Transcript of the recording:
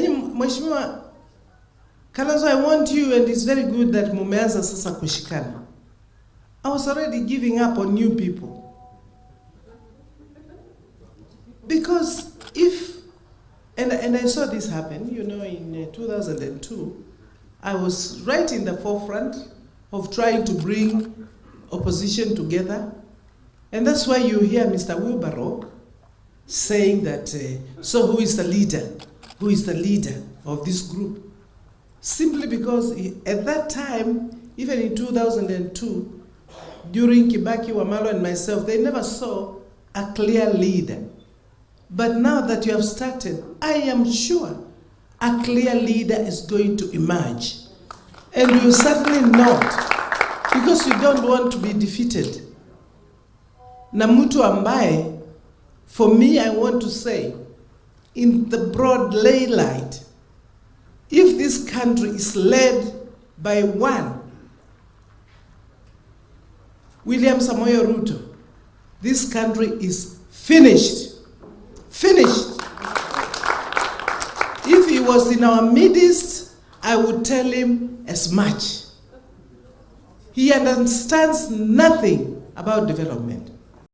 Mheshimiwa Kalonzo, I want you, and it's very good that mumeanza sasa kushikana. I was already giving up on you people. Because if, and I saw this happen, you know, in 2002, I was right in the forefront of trying to bring opposition together. And that's why you hear Mr. Wilbaro saying that, so who is the leader? Who is the leader of this group? Simply because at that time, even in 2002, during Kibaki, Wamalo, and myself, they never saw a clear leader. But now that you have started, I am sure a clear leader is going to emerge. And you certainly not, because you don't want to be defeated. Na mtu ambaye, for me, I want to say, in the broad daylight, if this country is led by one, William Samoei Ruto, this country is finished. Finished. If he was in our midst, I would tell him as much. He understands nothing about development.